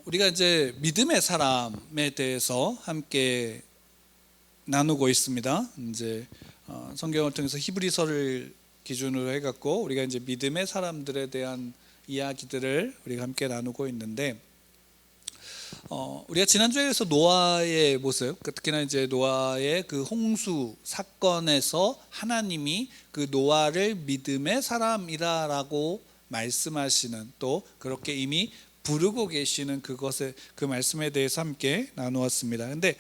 우리가 이제 믿음의 사람에 대해서 함께 나누고 있습니다. 이제 성경을 통해서 히브리서를 기준으로 해갖고 우리가 이제 믿음의 사람들에 대한 이야기들을 우리가 함께 나누고 있는데, 우리가 지난주에서 노아의 모습, 특히나 이제 노아의 그 홍수 사건에서 하나님이 그 노아를 믿음의 사람이라고 말씀하시는, 또 그렇게 이미 부르고 계시는 그 말씀에 대해서 함께 나누었습니다. 근데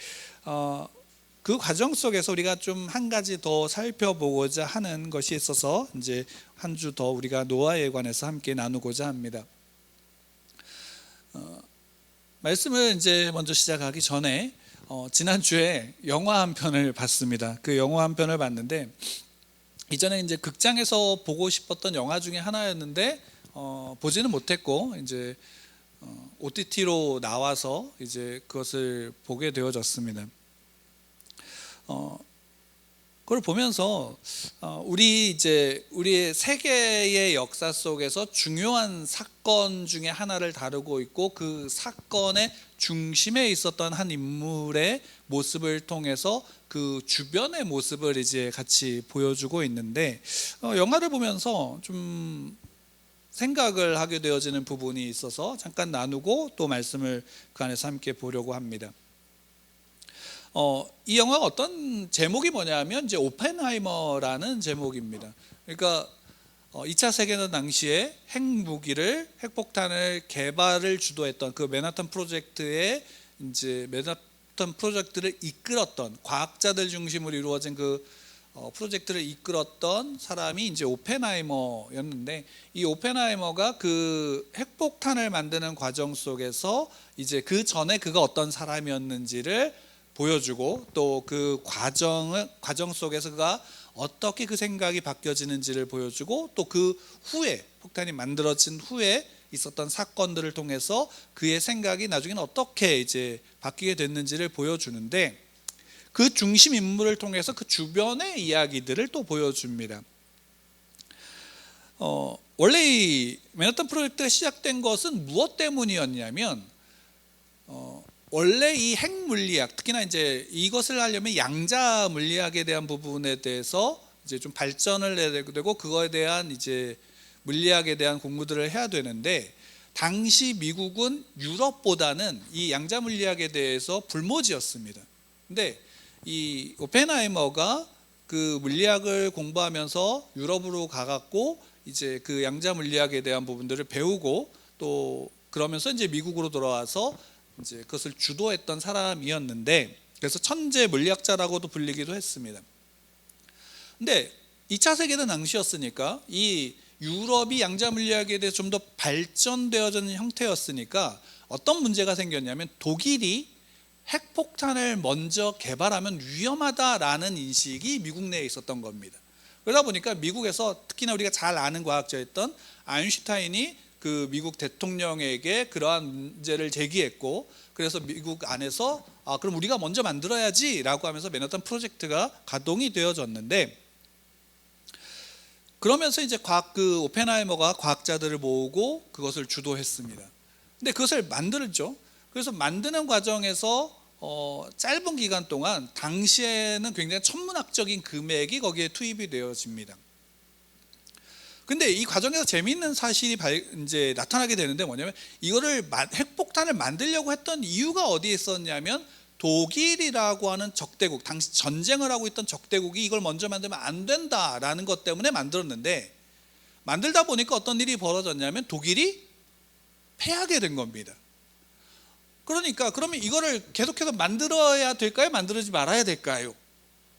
그 과정 속에서 우리가 좀 한 가지 더 살펴보고자 하는 것이 있어서 이제 한 주 더 우리가 노아에 관해서 함께 나누고자 합니다. 말씀을 이제 먼저 시작하기 전에 지난주에 영화 한 편을 봤습니다. 그 영화 한 편을 봤는데, 이전에 이제 극장에서 보고 싶었던 영화 중에 하나였는데 보지는 못했고 이제 OTT로 나와서 이제 그것을 보게 되어졌습니다. 그걸 보면서 우리의 세계의 역사 속에서 중요한 사건 중에 하나를 다루고 있고, 그 사건의 중심에 있었던 한 인물의 모습을 통해서 그 주변의 모습을 이제 같이 보여주고 있는데, 영화를 보면서 좀 생각을 하게 되어지는 부분이 있어서 잠깐 나누고 또 말씀을 그 안에서 함께 보려고 합니다. 이 영화가 어떤 제목이 뭐냐면 이제 오펜하이머라는 제목입니다. 그러니까 2차 세계대전 당시에 핵폭탄을 개발을 주도했던 그 맨하탄 프로젝트의 이제 맨하탄 프로젝트를 이끌었던 과학자들 중심으로 이루어진 그 프로젝트를 이끌었던 사람이 이제 오펜하이머였는데, 이 오펜하이머가 그 핵폭탄을 만드는 과정 속에서 이제 그 전에 그가 어떤 사람이었는지를 보여주고, 또 그 과정 속에서 그가 어떻게 그 생각이 바뀌어지는지를 보여주고, 또 그 후에 폭탄이 만들어진 후에 있었던 사건들을 통해서 그의 생각이 나중에는 어떻게 이제 바뀌게 됐는지를 보여주는데, 그 중심 인물을 통해서 그 주변의 이야기들을 또 보여줍니다. 원래 이 맨하탄 프로젝트가 시작된 것은 무엇 때문이었냐면, 원래 이 핵물리학, 특히나 이제 이것을 하려면 양자 물리학에 대한 부분에 대해서 이제 좀 발전을 해야 되고, 그거에 대한 이제 물리학에 대한 공부들을 해야 되는데, 당시 미국은 유럽보다는 이 양자 물리학에 대해서 불모지였습니다. 근데 이 오펜하이머가 그 물리학을 공부하면서 유럽으로 가갖고 이제 그 양자 물리학에 대한 부분들을 배우고, 또 그러면서 이제 미국으로 돌아와서 이제 그것을 주도했던 사람이었는데, 그래서 천재 물리학자라고도 불리기도 했습니다. 근데 2차 세계대전 당시였으니까 이 유럽이 양자 물리학에 대해서 좀 더 발전되어진 형태였으니까 어떤 문제가 생겼냐면, 독일이 핵폭탄을 먼저 개발하면 위험하다라는 인식이 미국 내에 있었던 겁니다. 그러다 보니까 미국에서 특히나 우리가 잘 아는 과학자였던 아인슈타인이 그 미국 대통령에게 그러한 문제를 제기했고, 그래서 미국 안에서 그럼 우리가 먼저 만들어야지 라고 하면서 맨하탄 프로젝트가 가동이 되어졌는데, 그러면서 이제 그 오펜하이머가 과학자들을 모으고 그것을 주도했습니다. 근데 그것을 만들죠. 그래서 만드는 과정에서 짧은 기간 동안 당시에는 굉장히 천문학적인 금액이 거기에 투입이 되어집니다. 근데 이 과정에서 재미있는 사실이 이제 나타나게 되는데, 뭐냐면 이거를 핵폭탄을 만들려고 했던 이유가 어디에 있었냐면, 독일이라고 하는 적대국, 당시 전쟁을 하고 있던 적대국이 이걸 먼저 만들면 안 된다라는 것 때문에 만들었는데, 만들다 보니까 어떤 일이 벌어졌냐면 독일이 패하게 된 겁니다. 그러니까 그러면 이거를 계속해서 만들어야 될까요? 만들지 말아야 될까요?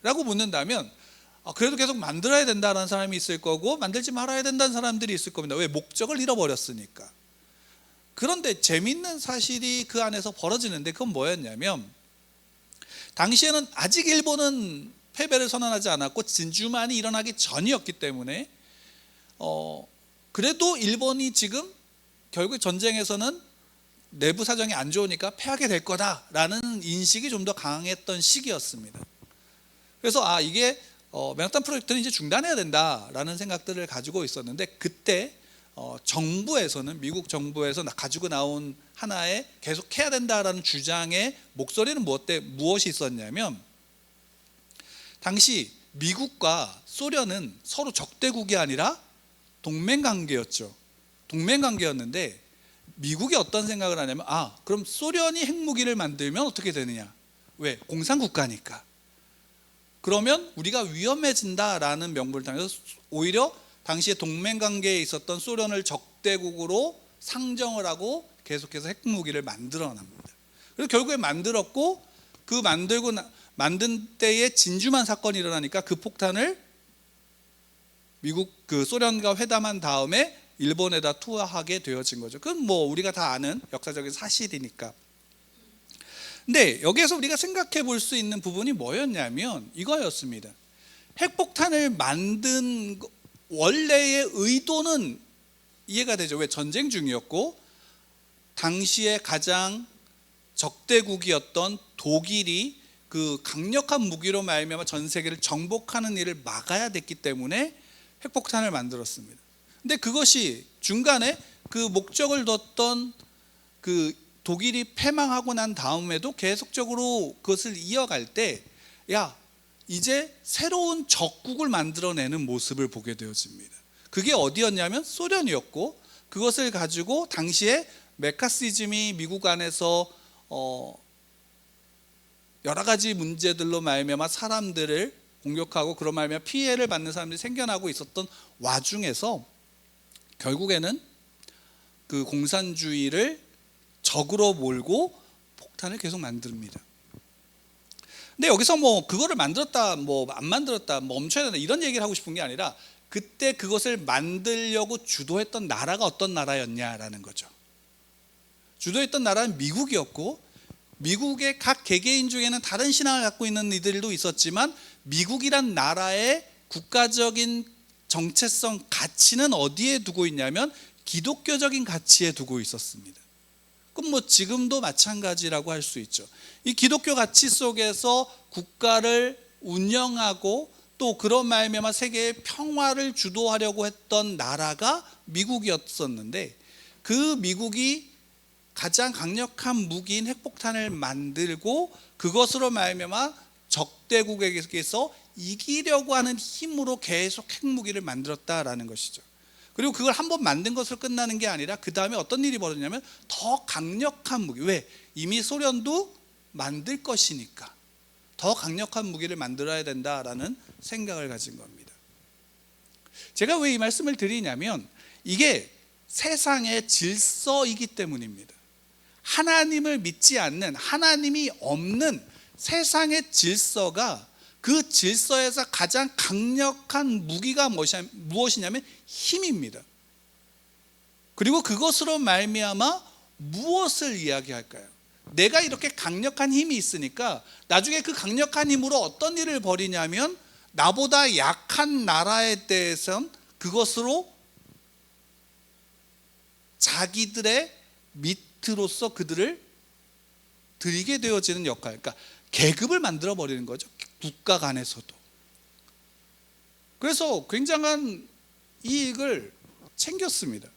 라고 묻는다면, 그래도 계속 만들어야 된다는 사람이 있을 거고, 만들지 말아야 된다는 사람들이 있을 겁니다. 왜? 목적을 잃어버렸으니까. 그런데 재밌는 사실이 그 안에서 벌어지는데, 그건 뭐였냐면, 당시에는 아직 일본은 패배를 선언하지 않았고 진주만이 일어나기 전이었기 때문에 그래도 일본이 지금 결국 전쟁에서는 내부 사정이 안 좋으니까 패하게 될 거다라는 인식이 좀 더 강했던 시기였습니다. 그래서 이게 맨하탄 프로젝트는 이제 중단해야 된다라는 생각들을 가지고 있었는데, 그때 정부에서는, 미국 정부에서 가지고 나온 하나의 계속 해야 된다라는 주장의 목소리는 무엇이 있었냐면, 당시 미국과 소련은 서로 적대국이 아니라 동맹관계였죠. 동맹관계였는데 미국이 어떤 생각을 하냐면, 그럼 소련이 핵무기를 만들면 어떻게 되느냐? 왜? 공산국가니까. 그러면 우리가 위험해진다라는 명분을 당해서 오히려 당시에 동맹관계에 있었던 소련을 적대국으로 상정을 하고 계속해서 핵무기를 만들어 납니다. 그래서 결국에 만들었고, 그 만든 때에 진주만 사건이 일어나니까 그 폭탄을 소련과 회담한 다음에 일본에다 투하하게 되어진 거죠. 그건 뭐 우리가 다 아는 역사적인 사실이니까. 근데 여기에서 우리가 생각해 볼 수 있는 부분이 뭐였냐면 이거였습니다. 핵폭탄을 만든 원래의 의도는 이해가 되죠. 왜? 전쟁 중이었고 당시에 가장 적대국이었던 독일이 그 강력한 무기로 말미암아 전 세계를 정복하는 일을 막아야 됐기 때문에 핵폭탄을 만들었습니다. 근데 그것이 중간에 그 목적을 뒀던 그 독일이 패망하고 난 다음에도 계속적으로 그것을 이어갈 때, 이제 새로운 적국을 만들어내는 모습을 보게 되어집니다. 그게 어디였냐면 소련이었고, 그것을 가지고 당시에 메카시즘이 미국 안에서 여러 가지 문제들로 말미암아 사람들을 공격하고 그런 말미암아 피해를 받는 사람들이 생겨나고 있었던 와중에서 결국에는 그 공산주의를 적으로 몰고 폭탄을 계속 만듭니다. 근데 여기서 뭐 그거를 만들었다, 뭐 안 만들었다, 멈춰야 된다 이런 얘기를 하고 싶은 게 아니라, 그때 그것을 만들려고 주도했던 나라가 어떤 나라였냐라는 거죠. 주도했던 나라는 미국이었고, 미국의 각 개개인 중에는 다른 신앙을 갖고 있는 이들도 있었지만 미국이란 나라의 국가적인 정체성 가치는 어디에 두고 있냐면 기독교적인 가치에 두고 있었습니다. 그럼 뭐 지금도 마찬가지라고 할 수 있죠. 이 기독교 가치 속에서 국가를 운영하고 또 그런 말미암아 세계의 평화를 주도하려고 했던 나라가 미국이었었는데, 그 미국이 가장 강력한 무기인 핵폭탄을 만들고 그것으로 말미암아 적대국에게서 이기려고 하는 힘으로 계속 핵무기를 만들었다라는 것이죠. 그리고 그걸 한번 만든 것으로 끝나는 게 아니라 그 다음에 어떤 일이 벌어지냐면 더 강력한 무기, 왜? 이미 소련도 만들 것이니까 더 강력한 무기를 만들어야 된다라는 생각을 가진 겁니다. 제가 왜 이 말씀을 드리냐면 이게 세상의 질서이기 때문입니다. 하나님을 믿지 않는, 하나님이 없는 세상의 질서가, 그 질서에서 가장 강력한 무기가 무엇이냐면 힘입니다. 그리고 그것으로 말미암아 무엇을 이야기할까요? 내가 이렇게 강력한 힘이 있으니까 나중에 그 강력한 힘으로 어떤 일을 벌이냐면 나보다 약한 나라에 대해서는 그것으로 자기들의 밑으로서 그들을 들이게 되어지는 역할, 그러니까 계급을 만들어 버리는 거죠. 국가 간에서도. 그래서 굉장한 이익을 챙겼습니다.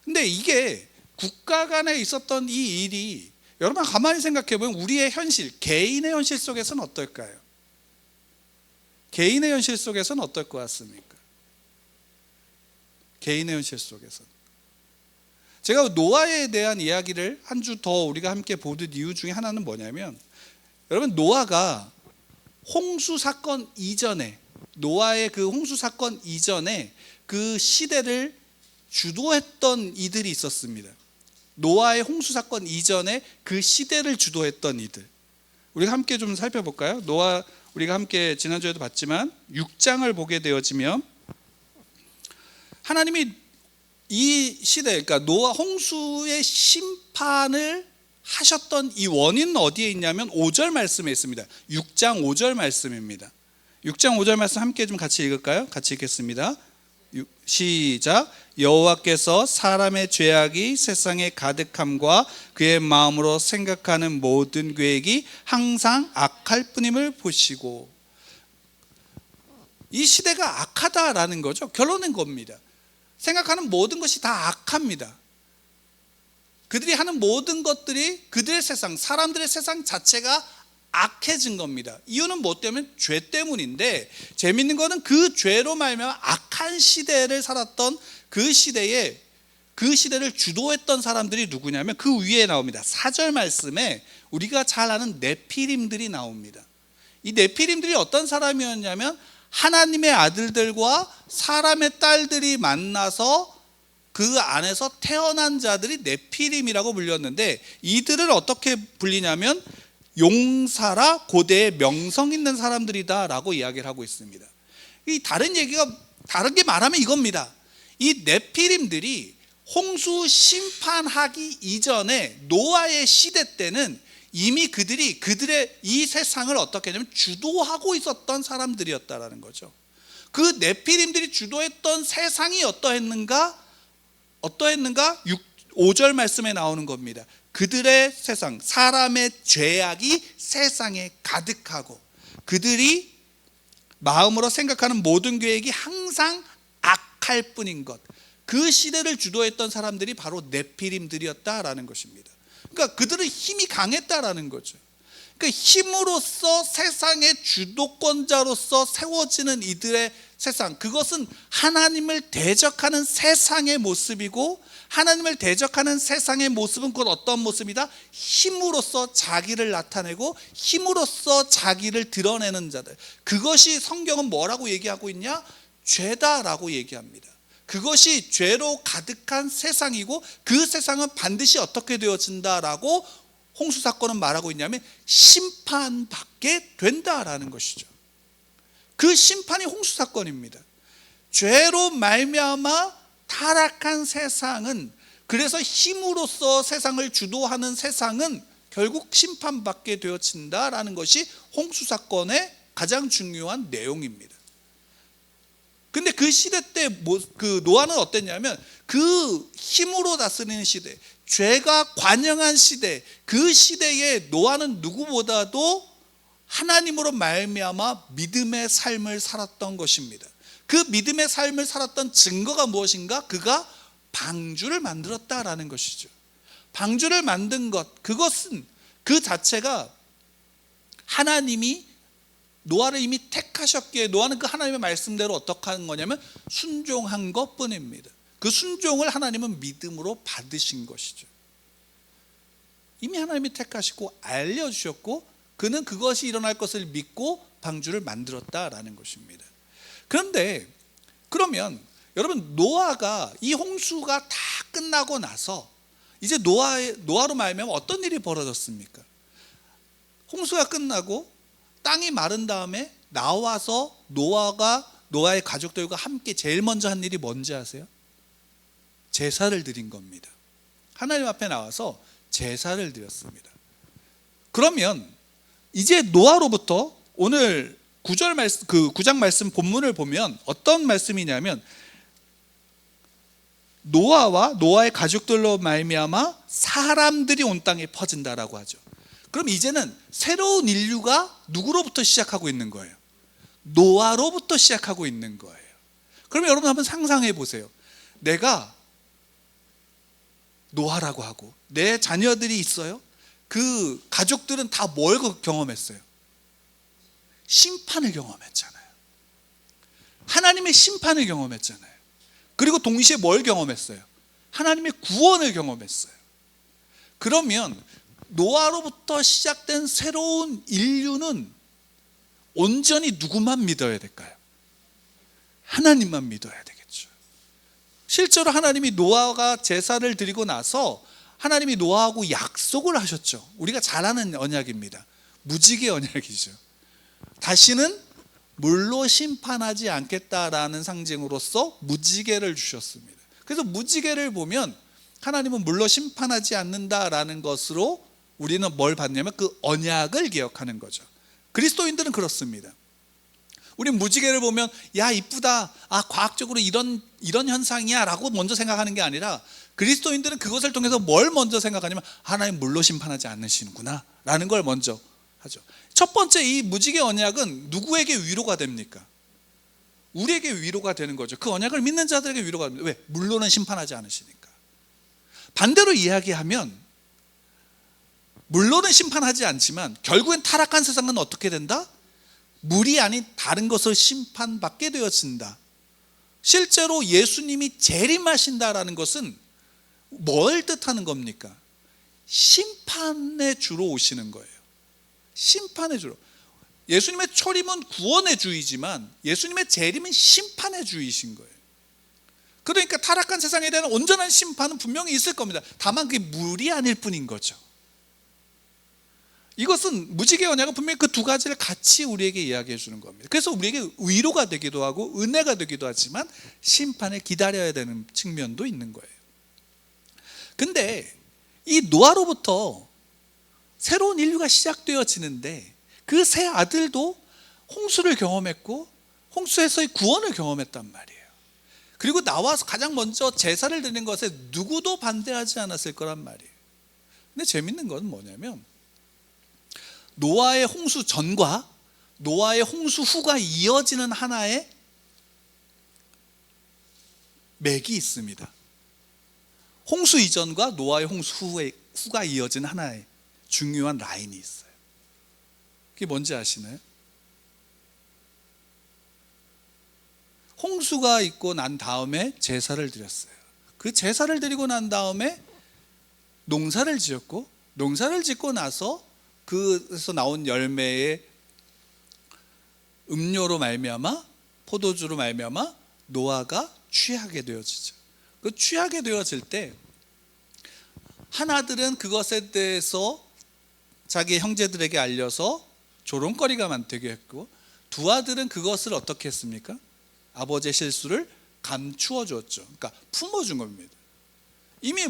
근데 이게 국가 간에 있었던 이 일이 여러분 가만히 생각해 보면 우리의 현실, 개인의 현실 속에서는 어떨까요? 개인의 현실 속에서는 어떨 것 같습니까? 개인의 현실 속에서는. 제가 노아에 대한 이야기를 한 주 더 우리가 함께 보던 이유 중에 하나는 뭐냐면, 여러분 노아가 홍수 사건 이전에, 노아의 그 홍수 사건 이전에 그 시대를 주도했던 이들이 있었습니다. 노아의 홍수 사건 이전에 그 시대를 주도했던 이들, 우리가 함께 좀 살펴볼까요? 노아, 우리가 함께 지난주에도 봤지만 6장을 보게 되어지면 하나님이 이 시대, 그러니까 노아 홍수의 심판을 하셨던 이 원인은 어디에 있냐면 5절 말씀에 있습니다. 6장 5절 말씀입니다. 6장 5절 말씀 함께 좀 같이 읽을까요? 같이 읽겠습니다. 시작. 여호와께서 사람의 죄악이 세상에 가득함과 그의 마음으로 생각하는 모든 계획이 항상 악할 뿐임을 보시고, 이 시대가 악하다라는 거죠. 결론은 겁니다. 생각하는 모든 것이 다 악합니다. 그들이 하는 모든 것들이 그들의 세상, 사람들의 세상 자체가 악해진 겁니다. 이유는 뭐 때문에? 죄 때문인데, 재밌는 거는 그 죄로 말미암아 악한 시대를 살았던 그 시대에, 그 시대를 주도했던 사람들이 누구냐면 그 위에 나옵니다. 4절 말씀에 우리가 잘 아는 네피림들이 나옵니다. 이 네피림들이 어떤 사람이었냐면 하나님의 아들들과 사람의 딸들이 만나서 그 안에서 태어난 자들이 네피림이라고 불렸는데, 이들을 어떻게 불리냐면 용사라 고대의 명성 있는 사람들이다 라고 이야기를 하고 있습니다. 이 다르게 말하면 이겁니다. 이 네피림들이 홍수 심판하기 이전에 노아의 시대 때는 이미 그들의 이 세상을 어떻게 하냐면 주도하고 있었던 사람들이었다라는 거죠. 그 네피림들이 주도했던 세상이 어떠했는가? 5절 말씀에 나오는 겁니다. 그들의 세상, 사람의 죄악이 세상에 가득하고 그들이 마음으로 생각하는 모든 계획이 항상 악할 뿐인 것, 그 시대를 주도했던 사람들이 바로 네피림들이었다라는 것입니다. 그러니까 그들은 힘이 강했다라는 거죠. 그러니까 힘으로써 세상의 주도권자로서 세워지는 이들의 세상, 그것은 하나님을 대적하는 세상의 모습이고, 하나님을 대적하는 세상의 모습은 곧 어떤 모습이다? 힘으로써 자기를 나타내고 힘으로써 자기를 드러내는 자들, 그것이 성경은 뭐라고 얘기하고 있냐? 죄다라고 얘기합니다. 그것이 죄로 가득한 세상이고, 그 세상은 반드시 어떻게 되어진다라고 홍수 사건은 말하고 있냐면 심판받게 된다라는 것이죠. 그 심판이 홍수 사건입니다. 죄로 말미암아 타락한 세상은, 그래서 힘으로써 세상을 주도하는 세상은 결국 심판받게 되어진다라는 것이 홍수 사건의 가장 중요한 내용입니다. 근데 그 시대 때 그 노아는 어땠냐면 그 힘으로 다스리는 시대, 죄가 관영한 시대, 그 시대에 노아는 누구보다도 하나님으로 말미암아 믿음의 삶을 살았던 것입니다. 그 믿음의 삶을 살았던 증거가 무엇인가? 그가 방주를 만들었다라는 것이죠. 방주를 만든 것, 그것은 그 자체가 하나님이 노아를 이미 택하셨기에 노아는 그 하나님의 말씀대로 어떻게 하는 거냐면 순종한 것뿐입니다. 그 순종을 하나님은 믿음으로 받으신 것이죠. 이미 하나님이 택하시고 알려주셨고 그는 그것이 일어날 것을 믿고 방주를 만들었다라는 것입니다. 그런데 그러면 여러분, 노아가 이 홍수가 다 끝나고 나서 이제 노아로 말미암아 어떤 일이 벌어졌습니까? 홍수가 끝나고 땅이 마른 다음에 나와서 노아의 가족들과 함께 제일 먼저 한 일이 뭔지 아세요? 제사를 드린 겁니다. 하나님 앞에 나와서 제사를 드렸습니다. 그러면 이제 노아로부터 오늘 9절 말씀, 그 9장 말씀 본문을 보면 어떤 말씀이냐면 노아와 노아의 가족들로 말미암아 사람들이 온 땅에 퍼진다라고 하죠. 그럼 이제는 새로운 인류가 누구로부터 시작하고 있는 거예요? 노아로부터 시작하고 있는 거예요. 그러면 여러분 한번 상상해 보세요. 내가 노아라고 하고 내 자녀들이 있어요. 그 가족들은 다 뭘 경험했어요? 심판을 경험했잖아요. 하나님의 심판을 경험했잖아요. 그리고 동시에 뭘 경험했어요? 하나님의 구원을 경험했어요. 그러면 노아로부터 시작된 새로운 인류는 온전히 누구만 믿어야 될까요? 하나님만 믿어야 되겠죠. 실제로 하나님이 노아가 제사를 드리고 나서 하나님이 노아하고 약속을 하셨죠. 우리가 잘 아는 언약입니다. 무지개 언약이죠. 다시는 물로 심판하지 않겠다라는 상징으로서 무지개를 주셨습니다. 그래서 무지개를 보면 하나님은 물로 심판하지 않는다라는 것으로 우리는 뭘 받냐면 그 언약을 기억하는 거죠. 그리스도인들은 그렇습니다. 우리 무지개를 보면 야 이쁘다, 과학적으로 이런 현상이야 라고 먼저 생각하는 게 아니라 그리스도인들은 그것을 통해서 뭘 먼저 생각하냐면 하나님 물로 심판하지 않으시는구나 라는 걸 먼저 하죠. 첫 번째, 이 무지개 언약은 누구에게 위로가 됩니까? 우리에게 위로가 되는 거죠. 그 언약을 믿는 자들에게 위로가 됩니다. 왜? 물론은 심판하지 않으시니까. 반대로 이야기하면 물론은 심판하지 않지만 결국엔 타락한 세상은 어떻게 된다? 물이 아닌 다른 것을 심판받게 되어진다. 실제로 예수님이 재림하신다라는 것은 뭘 뜻하는 겁니까? 심판의 주로 오시는 거예요. 심판의 주로. 예수님의 초림은 구원의 주이지만 예수님의 재림은 심판의 주이신 거예요. 그러니까 타락한 세상에 대한 온전한 심판은 분명히 있을 겁니다. 다만 그게 물이 아닐 뿐인 거죠. 이것은 무지개 언약은 분명히 그 두 가지를 같이 우리에게 이야기해 주는 겁니다. 그래서 우리에게 위로가 되기도 하고 은혜가 되기도 하지만 심판을 기다려야 되는 측면도 있는 거예요. 근데 이 노아로부터 새로운 인류가 시작되어지는데 그 세 아들도 홍수를 경험했고 홍수에서의 구원을 경험했단 말이에요. 그리고 나와서 가장 먼저 제사를 드리는 것에 누구도 반대하지 않았을 거란 말이에요. 근데 재밌는 건 뭐냐면 노아의 홍수 전과 노아의 홍수 후가 이어지는 하나의 맥이 있습니다. 홍수 이전과 노아의 홍수 후가 이어지는 하나의 중요한 라인이 있어요. 그게 뭔지 아시나요? 홍수가 있고 난 다음에 제사를 드렸어요. 그 제사를 드리고 난 다음에 농사를 지었고 농사를 짓고 나서 그에서 나온 열매의 음료로 말미암아 포도주로 말미암아 노아가 취하게 되어지죠. 그 취하게 되어질 때 한 아들은 그것에 대해서 자기 형제들에게 알려서 조롱거리가 되게 했고 두 아들은 그것을 어떻게 했습니까? 아버지의 실수를 감추어 줬죠. 그러니까 품어준 겁니다. 이미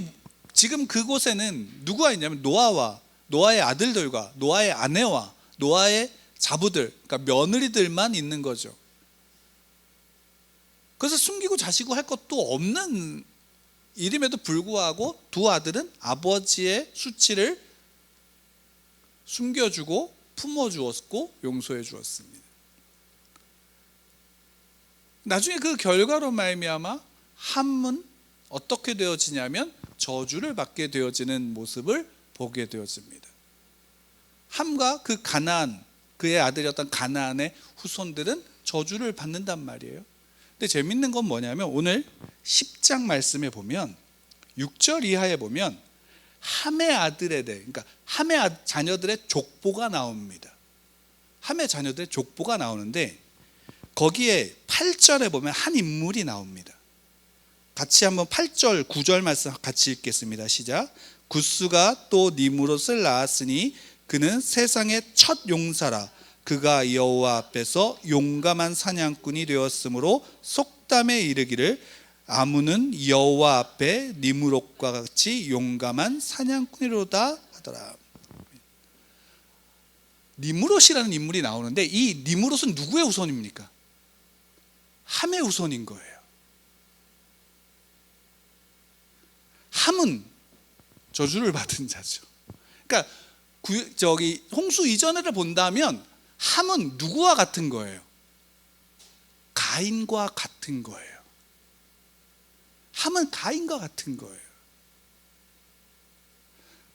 지금 그곳에는 누구가 있냐면 노아와 노아의 아들들과 노아의 아내와 노아의 자부들, 그러니까 며느리들만 있는 거죠. 그래서 숨기고 자시고 할 것도 없는 일임에도 불구하고 두 아들은 아버지의 수치를 숨겨주고 품어주었고 용서해 주었습니다. 나중에 그 결과로 말미암아 함은 어떻게 되어지냐면 저주를 받게 되어지는 모습을 보게 되어집니다. 함과 그 가나안, 그의 아들이었던 가나안의 후손들은 저주를 받는단 말이에요. 근데 재밌는 건 뭐냐면 오늘 10장 말씀에 보면 6절 이하에 보면 함의 아들에 대해, 그러니까 함의 자녀들의 족보가 나옵니다. 함의 자녀들의 족보가 나오는데 거기에 8절에 보면 한 인물이 나옵니다. 같이 한번 8절 9절 말씀 같이 읽겠습니다. 시작. 구스가 또 니므롯을 낳았으니 그는 세상의 첫 용사라. 그가 여호와 앞에서 용감한 사냥꾼이 되었으므로 속담에 이르기를 아문은 여호와 앞에 니므롯과 같이 용감한 사냥꾼이로다 하더라. 니므롯이라는 인물이 나오는데 이 니므롯은 누구의 후손입니까? 함의 후손인 거예요. 함은 저주를 받은 자죠. 그러니까 홍수 이전을 본다면 함은 누구와 같은 거예요? 가인과 같은 거예요. 함은 가인과 같은 거예요.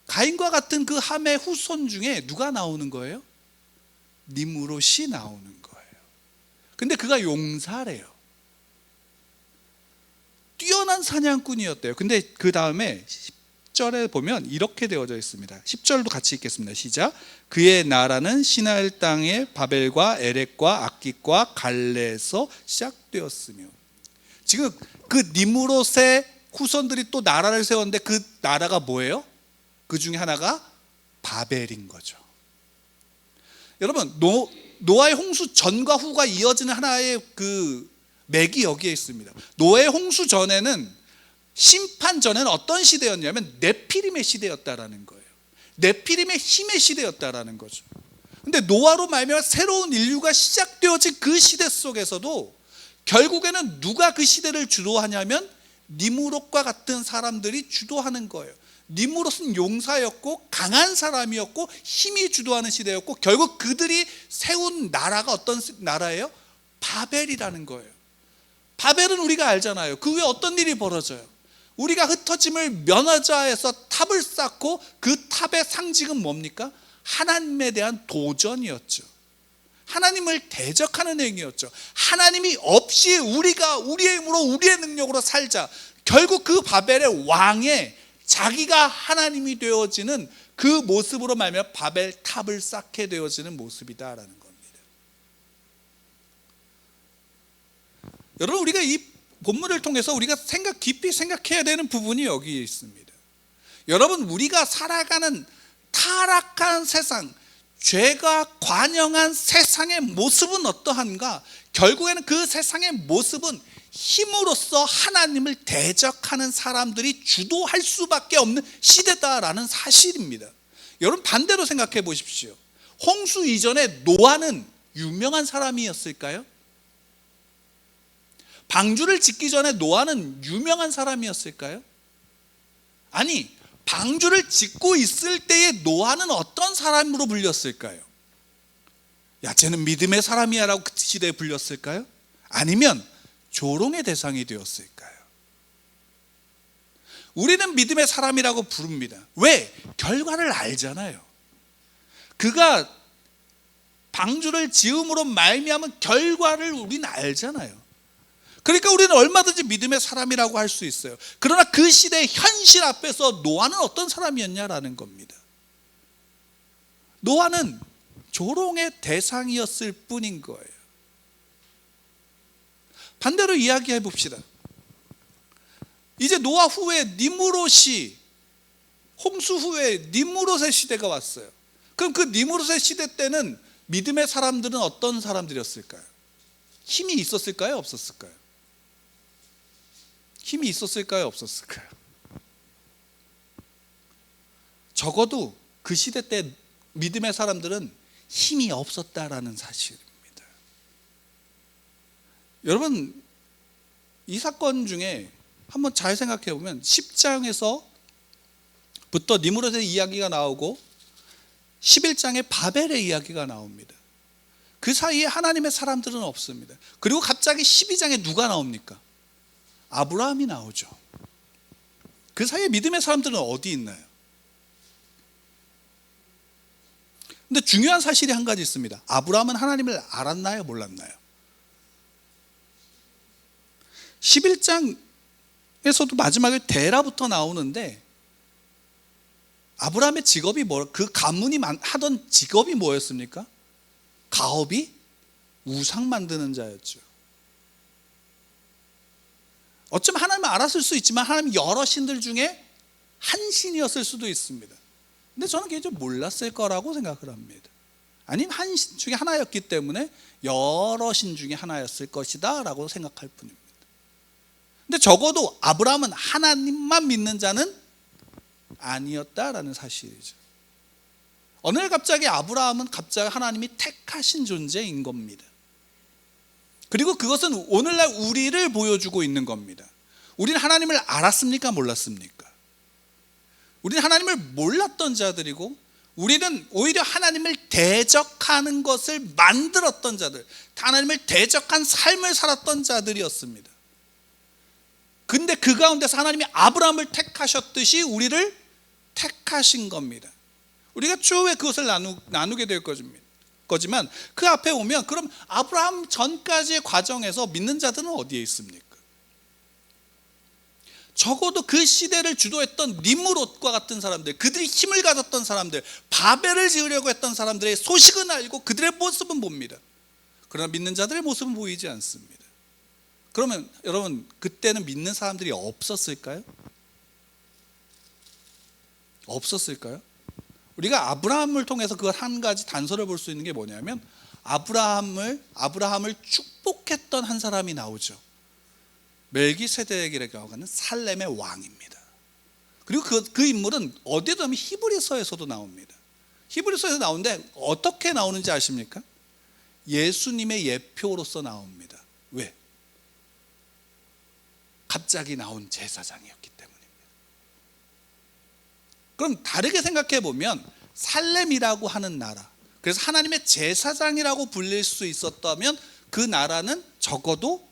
가인과 같은 그 함의 후손 중에 누가 나오는 거예요? 니므롯이 나오는 거예요. 근데 그가 용사래요. 뛰어난 사냥꾼이었대요. 근데 그 다음에 10절에 보면 이렇게 되어져 있습니다. 10절도 같이 읽겠습니다. 시작. 그의 나라는 시나일 땅의 바벨과 에렉과 악깃과 갈레에서 시작되었으며. 지금 그 니므롯의 후손들이 또 나라를 세웠는데 그 나라가 뭐예요? 그 중에 하나가 바벨인 거죠. 여러분 노아의 홍수 전과 후가 이어지는 하나의 그 맥이 여기에 있습니다. 노아의 홍수 전에는 심판 전에는 어떤 시대였냐면 네피림의 시대였다라는 거예요. 네피림의 힘의 시대였다라는 거죠. 근데 노아로 말미암아 새로운 인류가 시작되어진 그 시대 속에서도 결국에는 누가 그 시대를 주도하냐면 니므롯과 같은 사람들이 주도하는 거예요. 니므롯은 용사였고 강한 사람이었고 힘이 주도하는 시대였고 결국 그들이 세운 나라가 어떤 나라예요? 바벨이라는 거예요. 바벨은 우리가 알잖아요. 그 후에 어떤 일이 벌어져요? 우리가 흩어짐을 면하자 해서 탑을 쌓고 그 탑의 상징은 뭡니까? 하나님에 대한 도전이었죠. 하나님을 대적하는 행위였죠. 하나님이 없이 우리가 우리의 힘으로 우리의 능력으로 살자. 결국 그 바벨의 왕의 자기가 하나님이 되어지는 그 모습으로 말미암아 바벨 탑을 쌓게 되어지는 모습이다라는 겁니다. 여러분, 우리가 이 본문을 통해서 우리가 깊이 생각해야 되는 부분이 여기에 있습니다. 여러분, 우리가 살아가는 타락한 세상, 죄가 관영한 세상의 모습은 어떠한가? 결국에는 그 세상의 모습은 힘으로써 하나님을 대적하는 사람들이 주도할 수밖에 없는 시대다라는 사실입니다. 여러분, 반대로 생각해 보십시오. 홍수 이전에 노아는 유명한 사람이었을까요? 방주를 짓기 전에 노아는 유명한 사람이었을까요? 아니, 방주를 짓고 있을 때의 노아는 어떤 사람으로 불렸을까요? 야, 쟤는 믿음의 사람이야 라고 그 시대에 불렸을까요? 아니면 조롱의 대상이 되었을까요? 우리는 믿음의 사람이라고 부릅니다. 왜? 결과를 알잖아요. 그가 방주를 지음으로 말미암은 결과를 우리는 알잖아요. 그러니까 우리는 얼마든지 믿음의 사람이라고 할 수 있어요. 그러나 그 시대의 현실 앞에서 노아는 어떤 사람이었냐라는 겁니다. 노아는 조롱의 대상이었을 뿐인 거예요. 반대로 이야기해 봅시다. 이제 노아 후에 니므롯이, 홍수 후에 니므롯의 시대가 왔어요. 그럼 그 니므롯의 시대 때는 믿음의 사람들은 어떤 사람들이었을까요? 힘이 있었을까요? 없었을까요? 힘이 있었을까요? 없었을까요? 적어도 그 시대 때 믿음의 사람들은 힘이 없었다라는 사실입니다. 여러분, 이 사건 중에 한번 잘 생각해 보면 10장에서부터 니므롯의 이야기가 나오고 11장에 바벨의 이야기가 나옵니다. 그 사이에 하나님의 사람들은 없습니다. 그리고 갑자기 12장에 누가 나옵니까? 아브라함이 나오죠. 그 사이에 믿음의 사람들은 어디 있나요? 근데 중요한 사실이 한 가지 있습니다. 아브라함은 하나님을 알았나요? 몰랐나요? 11장에서도 마지막에 데라부터 나오는데 아브라함의 직업이 그 가문이 하던 직업이 뭐였습니까? 가업이 우상 만드는 자였죠. 어쩌면 하나님을 알았을 수 있지만 하나님 여러 신들 중에 한 신이었을 수도 있습니다. 근데 저는 개인적으로 몰랐을 거라고 생각을 합니다. 아니면 한 신 중에 하나였기 때문에 여러 신 중에 하나였을 것이다 라고 생각할 뿐입니다. 근데 적어도 아브라함은 하나님만 믿는 자는 아니었다라는 사실이죠. 어느 날 갑자기 아브라함은 갑자기 하나님이 택하신 존재인 겁니다. 그리고 그것은 오늘날 우리를 보여주고 있는 겁니다. 우리는 하나님을 알았습니까? 몰랐습니까? 우리는 하나님을 몰랐던 자들이고 우리는 오히려 하나님을 대적하는 것을 만들었던 자들, 하나님을 대적한 삶을 살았던 자들이었습니다. 근데 그 가운데서 하나님이 아브라함을 택하셨듯이 우리를 택하신 겁니다. 우리가 추후에 그것을 나누게 될 거지만 그 앞에 오면 그럼 아브라함 전까지의 과정에서 믿는 자들은 어디에 있습니까? 적어도 그 시대를 주도했던 니므롯과 같은 사람들, 그들이 힘을 가졌던 사람들, 바벨을 지으려고 했던 사람들의 소식은 알고 그들의 모습은 봅니다. 그러나 믿는 자들의 모습은 보이지 않습니다. 그러면 여러분, 그때는 믿는 사람들이 없었을까요? 없었을까요? 우리가 아브라함을 통해서 그 한 가지 단서를 볼 수 있는 게 뭐냐면 아브라함을 축복했던 한 사람이 나오죠. 멜기세덱이라고 하는 살렘의 왕입니다. 그리고 그 인물은 어디에도 하면 히브리서에서도 나옵니다. 히브리서에서 나오는데 어떻게 나오는지 아십니까? 예수님의 예표로서 나옵니다. 왜? 갑자기 나온 제사장이었기 때문입니다. 그럼 다르게 생각해 보면 살렘이라고 하는 나라, 그래서 하나님의 제사장이라고 불릴 수 있었다면 그 나라는 적어도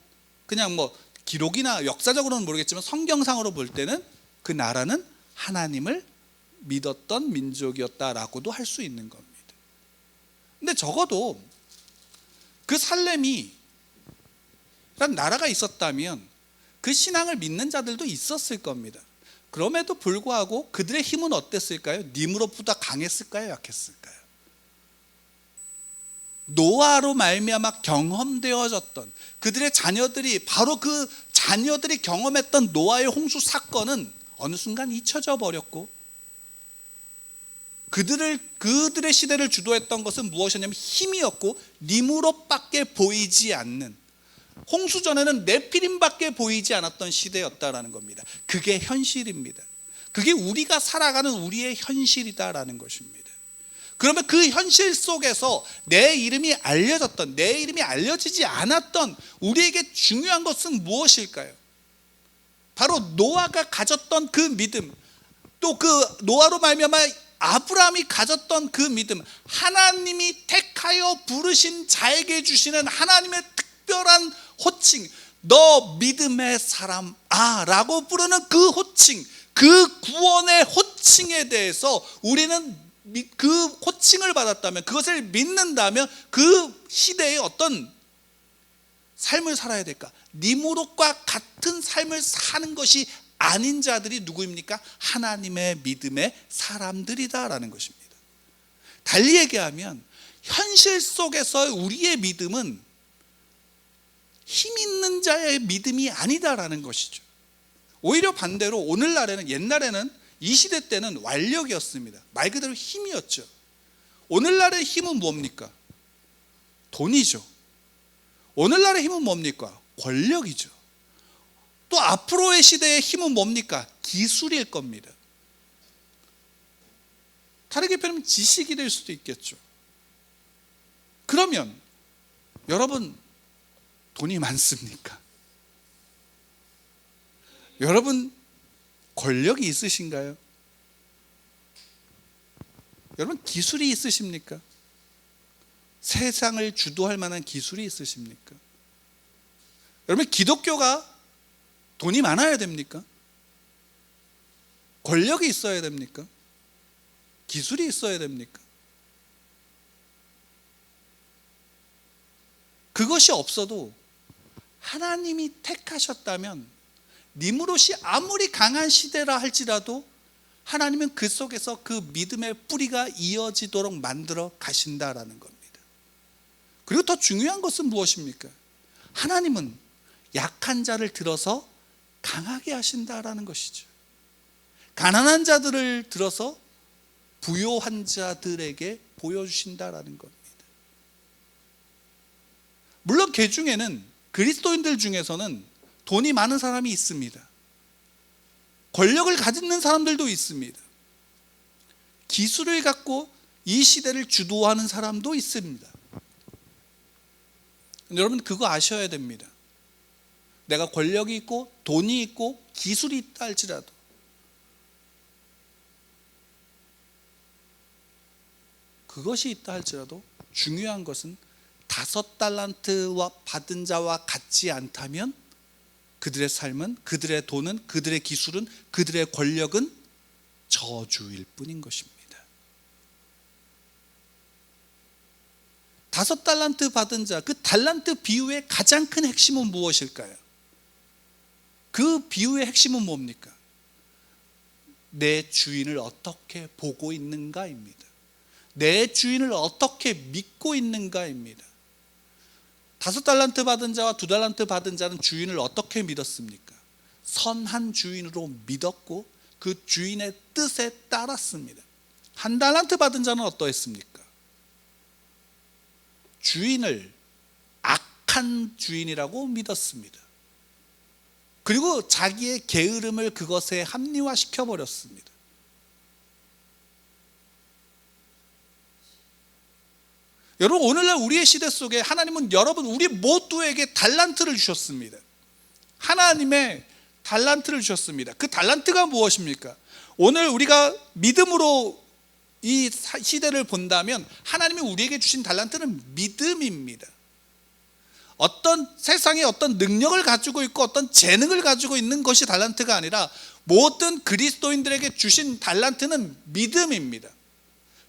그냥 뭐 기록이나 역사적으로는 모르겠지만 성경상으로 볼 때는 그 나라는 하나님을 믿었던 민족이었다라고도 할 수 있는 겁니다. 근데 적어도 그 살렘이 란 나라가 있었다면 그 신앙을 믿는 자들도 있었을 겁니다. 그럼에도 불구하고 그들의 힘은 어땠을까요? 님으로보다 강했을까요? 약했을까요? 노아로 말미암아 경험되어졌던 그들의 자녀들이, 바로 그 자녀들이 경험했던 노아의 홍수 사건은 어느 순간 잊혀져 버렸고, 그들의 시대를 주도했던 것은 무엇이었냐면 힘이었고, 님으로밖에 보이지 않는, 홍수 전에는 네피림밖에 보이지 않았던 시대였다라는 겁니다. 그게 현실입니다. 그게 우리가 살아가는 우리의 현실이다라는 것입니다. 그러면 그 현실 속에서 내 이름이 알려졌던, 내 이름이 알려지지 않았던 우리에게 중요한 것은 무엇일까요? 바로 노아가 가졌던 그 믿음, 또 그 노아로 말미암아 아브라함이 가졌던 그 믿음, 하나님이 택하여 부르신 자에게 주시는 하나님의 특별한 호칭, 너 믿음의 사람아 라고 부르는 그 호칭, 그 구원의 호칭에 대해서 우리는 그 호칭을 받았다면, 그것을 믿는다면 그 시대에 어떤 삶을 살아야 될까? 니무롯과 같은 삶을 사는 것이 아닌 자들이 누구입니까? 하나님의 믿음의 사람들이다라는 것입니다. 달리 얘기하면 현실 속에서 우리의 믿음은 힘 있는 자의 믿음이 아니다라는 것이죠. 오히려 반대로 오늘날에는, 옛날에는 이 시대 때는 완력이었습니다. 말 그대로 힘이었죠. 오늘날의 힘은 뭡니까? 돈이죠. 오늘날의 힘은 뭡니까? 권력이죠. 또 앞으로의 시대의 힘은 뭡니까? 기술일 겁니다. 다르게 표현하면 지식이 될 수도 있겠죠. 그러면 여러분, 돈이 많습니까? 여러분, 권력이 있으신가요? 여러분, 기술이 있으십니까? 세상을 주도할 만한 기술이 있으십니까? 여러분, 기독교가 돈이 많아야 됩니까? 권력이 있어야 됩니까? 기술이 있어야 됩니까? 그것이 없어도 하나님이 택하셨다면, 니무롯이 아무리 강한 시대라 할지라도 하나님은 그 속에서 그 믿음의 뿌리가 이어지도록 만들어 가신다라는 겁니다. 그리고 더 중요한 것은 무엇입니까? 하나님은 약한 자를 들어서 강하게 하신다라는 것이죠. 가난한 자들을 들어서 부요한 자들에게 보여주신다라는 겁니다. 물론 그 중에는, 그리스도인들 중에서는 돈이 많은 사람이 있습니다. 권력을 가지는 사람들도 있습니다. 기술을 갖고 이 시대를 주도하는 사람도 있습니다. 여러분, 그거 아셔야 됩니다. 내가 권력이 있고 돈이 있고 기술이 있다 할지라도 그것이 있다 할지라도 중요한 것은 5달란트와 받은 자와 같지 않다면 그들의 삶은, 그들의 돈은, 그들의 기술은, 그들의 권력은 저주일 뿐인 것입니다. 5달란트 받은 자, 그 달란트 비유의 가장 큰 핵심은 무엇일까요? 그 비유의 핵심은 뭡니까? 내 주인을 어떻게 보고 있는가입니다. 내 주인을 어떻게 믿고 있는가입니다. 5달란트 받은 자와 2달란트 받은 자는 주인을 어떻게 믿었습니까? 선한 주인으로 믿었고 그 주인의 뜻에 따랐습니다. 1달란트 받은 자는 어떠했습니까? 주인을 악한 주인이라고 믿었습니다. 그리고 자기의 게으름을 그것에 합리화시켜 버렸습니다. 여러분, 오늘날 우리의 시대 속에 하나님은 여러분, 우리 모두에게 달란트를 주셨습니다. 하나님의 달란트를 주셨습니다. 그 달란트가 무엇입니까? 오늘 우리가 믿음으로 이 시대를 본다면 하나님이 우리에게 주신 달란트는 믿음입니다. 어떤 세상에 어떤 능력을 가지고 있고 어떤 재능을 가지고 있는 것이 달란트가 아니라 모든 그리스도인들에게 주신 달란트는 믿음입니다.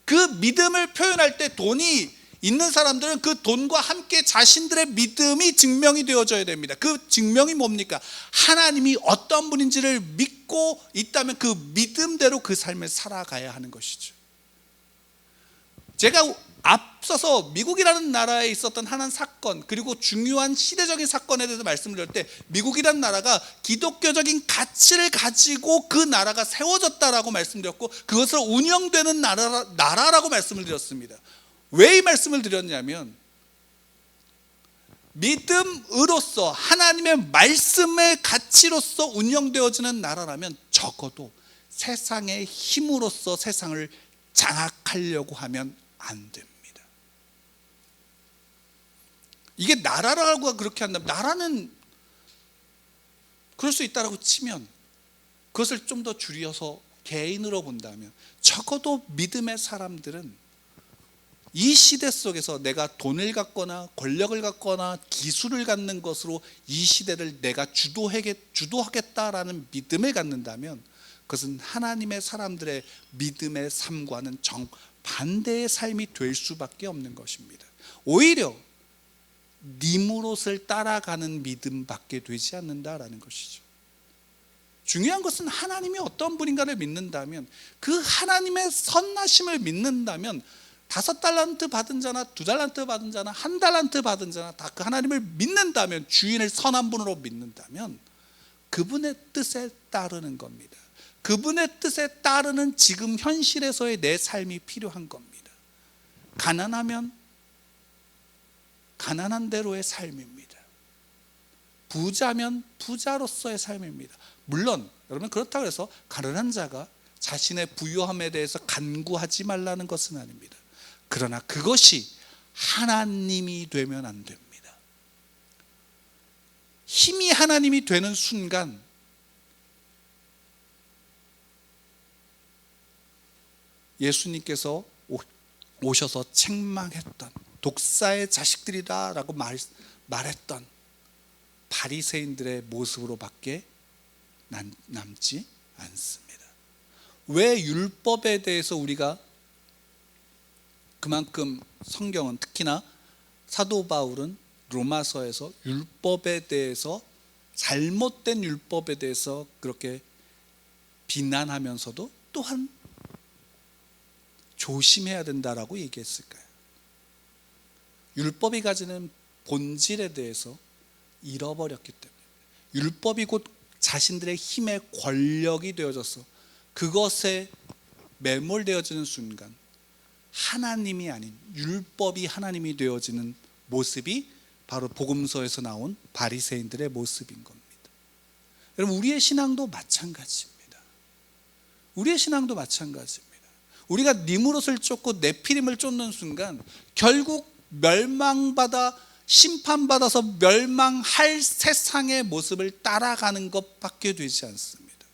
그 믿음을 표현할 때 돈이 있는 사람들은 그 돈과 함께 자신들의 믿음이 증명이 되어져야 됩니다. 그 증명이 뭡니까? 하나님이 어떤 분인지를 믿고 있다면 그 믿음대로 그 삶을 살아가야 하는 것이죠. 제가 앞서서 미국이라는 나라에 있었던 한 사건, 그리고 중요한 시대적인 사건에 대해서 말씀드릴 때 미국이라는 나라가 기독교적인 가치를 가지고 그 나라가 세워졌다라고 말씀드렸고 그것을 운영되는 나라라고 말씀을 드렸습니다. 왜 이 말씀을 드렸냐면 믿음으로서 하나님의 말씀의 가치로서 운영되어지는 나라라면 적어도 세상의 힘으로서 세상을 장악하려고 하면 안 됩니다. 이게 나라라고 그렇게 한다면, 나라는 그럴 수 있다라고 치면 그것을 좀 더 줄여서 개인으로 본다면 적어도 믿음의 사람들은 이 시대 속에서 내가 돈을 갖거나 권력을 갖거나 기술을 갖는 것으로 이 시대를 내가 주도하겠다라는 믿음을 갖는다면 그것은 하나님의 사람들의 믿음의 삶과는 정반대의 삶이 될 수밖에 없는 것입니다. 오히려 니무롯을 따라가는 믿음밖에 되지 않는다라는 것이죠. 중요한 것은 하나님이 어떤 분인가를 믿는다면, 그 하나님의 선하심을 믿는다면 5달란트 받은 자나 2달란트 받은 자나 1달란트 받은 자나 다 그 하나님을 믿는다면, 주인을 선한 분으로 믿는다면 그분의 뜻에 따르는 겁니다. 그분의 뜻에 따르는 지금 현실에서의 내 삶이 필요한 겁니다. 가난하면 가난한 대로의 삶입니다. 부자면 부자로서의 삶입니다. 물론 여러분 그렇다고 해서 가난한 자가 자신의 부유함에 대해서 간구하지 말라는 것은 아닙니다. 그러나 그것이 하나님이 되면 안 됩니다. 힘이 하나님이 되는 순간 예수님께서 오셔서 책망했던 독사의 자식들이다 라고 말했던 바리새인들의 모습으로밖에 남지 않습니다. 왜 율법에 대해서 우리가 그만큼 성경은, 특히나 사도 바울은 로마서에서 율법에 대해서, 잘못된 율법에 대해서 그렇게 비난하면서도 또한 조심해야 된다라고 얘기했을까요? 율법이 가지는 본질에 대해서 잃어버렸기 때문에, 율법이 곧 자신들의 힘의 권력이 되어져서 그것에 매몰되어지는 순간 하나님이 아닌 율법이 하나님이 되어지는 모습이 바로 복음서에서 나온 바리새인들의 모습인 겁니다. 여러분, 우리의 신앙도 마찬가지입니다. 우리의 신앙도 마찬가지입니다. 우리가 니무롯을 쫓고 네피림을 쫓는 순간 결국 멸망받아 심판받아서 멸망할 세상의 모습을 따라가는 것밖에 되지 않습니다.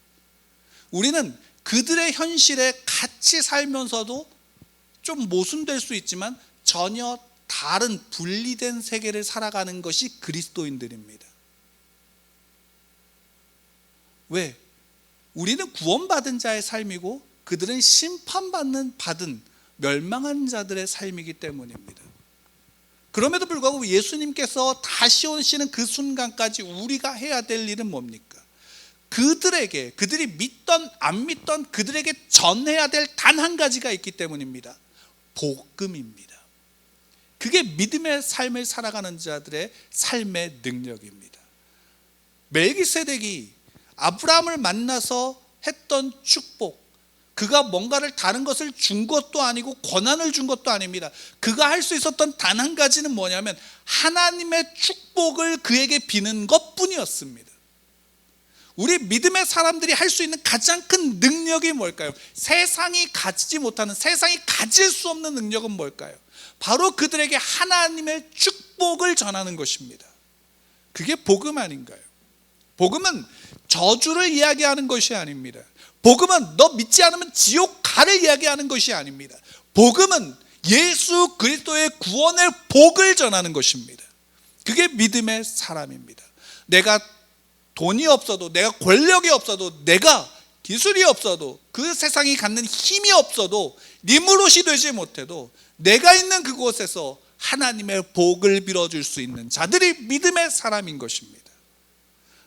우리는 그들의 현실에 같이 살면서도 좀 모순될 수 있지만 전혀 다른 분리된 세계를 살아가는 것이 그리스도인들입니다. 왜? 우리는 구원받은 자의 삶이고 그들은 받은 멸망한 자들의 삶이기 때문입니다. 그럼에도 불구하고 예수님께서 다시 오시는 그 순간까지 우리가 해야 될 일은 뭡니까? 그들이 믿던 안 믿던 그들에게 전해야 될 단 한 가지가 있기 때문입니다. 복음입니다. 그게 믿음의 삶을 살아가는 자들의 삶의 능력입니다. 멜기세덱이 아브라함을 만나서 했던 축복, 그가 뭔가를 다른 것을 준 것도 아니고 권한을 준 것도 아닙니다. 그가 할 수 있었던 단 한 가지는 뭐냐면 하나님의 축복을 그에게 비는 것뿐이었습니다. 우리 믿음의 사람들이 할 수 있는 가장 큰 능력이 뭘까요? 세상이 가지지 못하는, 세상이 가질 수 없는 능력은 뭘까요? 바로 그들에게 하나님의 축복을 전하는 것입니다. 그게 복음 아닌가요? 복음은 저주를 이야기하는 것이 아닙니다. 복음은 너 믿지 않으면 지옥 가를 이야기하는 것이 아닙니다. 복음은 예수 그리스도의 구원의 복을 전하는 것입니다. 그게 믿음의 사람입니다. 내가 돈이 없어도, 내가 권력이 없어도, 내가 기술이 없어도, 그 세상이 갖는 힘이 없어도, 니무롯이 되지 못해도 내가 있는 그곳에서 하나님의 복을 빌어줄 수 있는 자들이 믿음의 사람인 것입니다.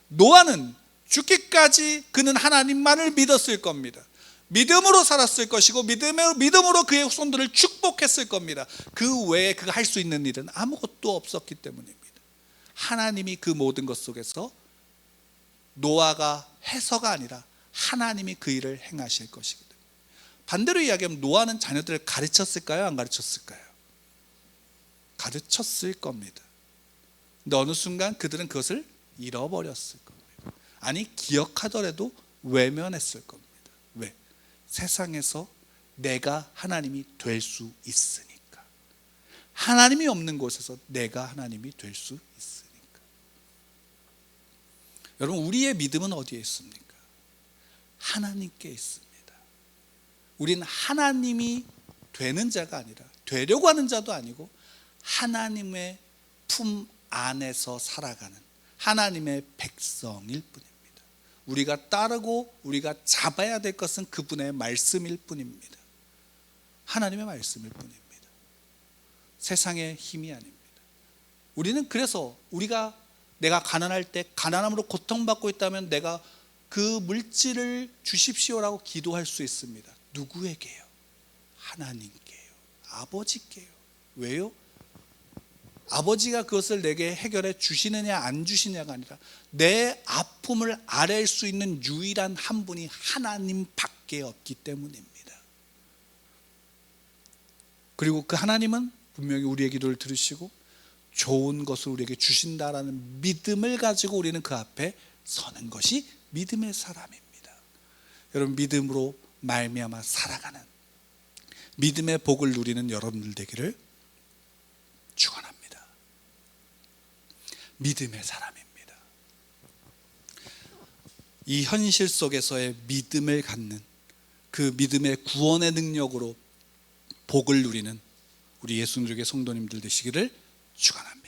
노아는 죽기까지 그는 하나님만을 믿었을 겁니다. 믿음으로 살았을 것이고 믿음으로 그의 후손들을 축복했을 겁니다. 그 외에 그가 할 수 있는 일은 아무것도 없었기 때문입니다. 하나님이 그 모든 것 속에서 노아가 해서가 아니라 하나님이 그 일을 행하실 것이거든요. 반대로 이야기하면 노아는 자녀들을 가르쳤을까요? 안 가르쳤을까요? 가르쳤을 겁니다. 근데 어느 순간 그들은 그것을 잃어버렸을 겁니다. 아니, 기억하더라도 외면했을 겁니다. 왜? 세상에서 내가 하나님이 될 수 있으니까. 하나님이 없는 곳에서 내가 하나님이 될 수 있으니까. 여러분, 우리의 믿음은 어디에 있습니까? 하나님께 있습니다. 우리는 하나님이 되는 자가 아니라, 되려고 하는 자도 아니고, 하나님의 품 안에서 살아가는 하나님의 백성일 뿐입니다. 우리가 따르고 우리가 잡아야 될 것은 그분의 말씀일 뿐입니다. 하나님의 말씀일 뿐입니다. 세상의 힘이 아닙니다. 우리는 그래서 내가 가난할 때, 가난함으로 고통받고 있다면 내가 그 물질을 주십시오라고 기도할 수 있습니다. 누구에게요? 하나님께요. 아버지께요. 왜요? 아버지가 그것을 내게 해결해 주시느냐 안 주시냐가 아니라 내 아픔을 아뢰일 수 있는 유일한 한 분이 하나님밖에 없기 때문입니다. 그리고 그 하나님은 분명히 우리의 기도를 들으시고 좋은 것을 우리에게 주신다라는 믿음을 가지고 우리는 그 앞에 서는 것이 믿음의 사람입니다. 여러분, 믿음으로 말미암아 살아가는 믿음의 복을 누리는 여러분들 되기를 축원합니다. 믿음의 사람입니다. 이 현실 속에서의 믿음을 갖는, 그 믿음의 구원의 능력으로 복을 누리는 우리 예수님의 성도님들 되시기를 축원합니다.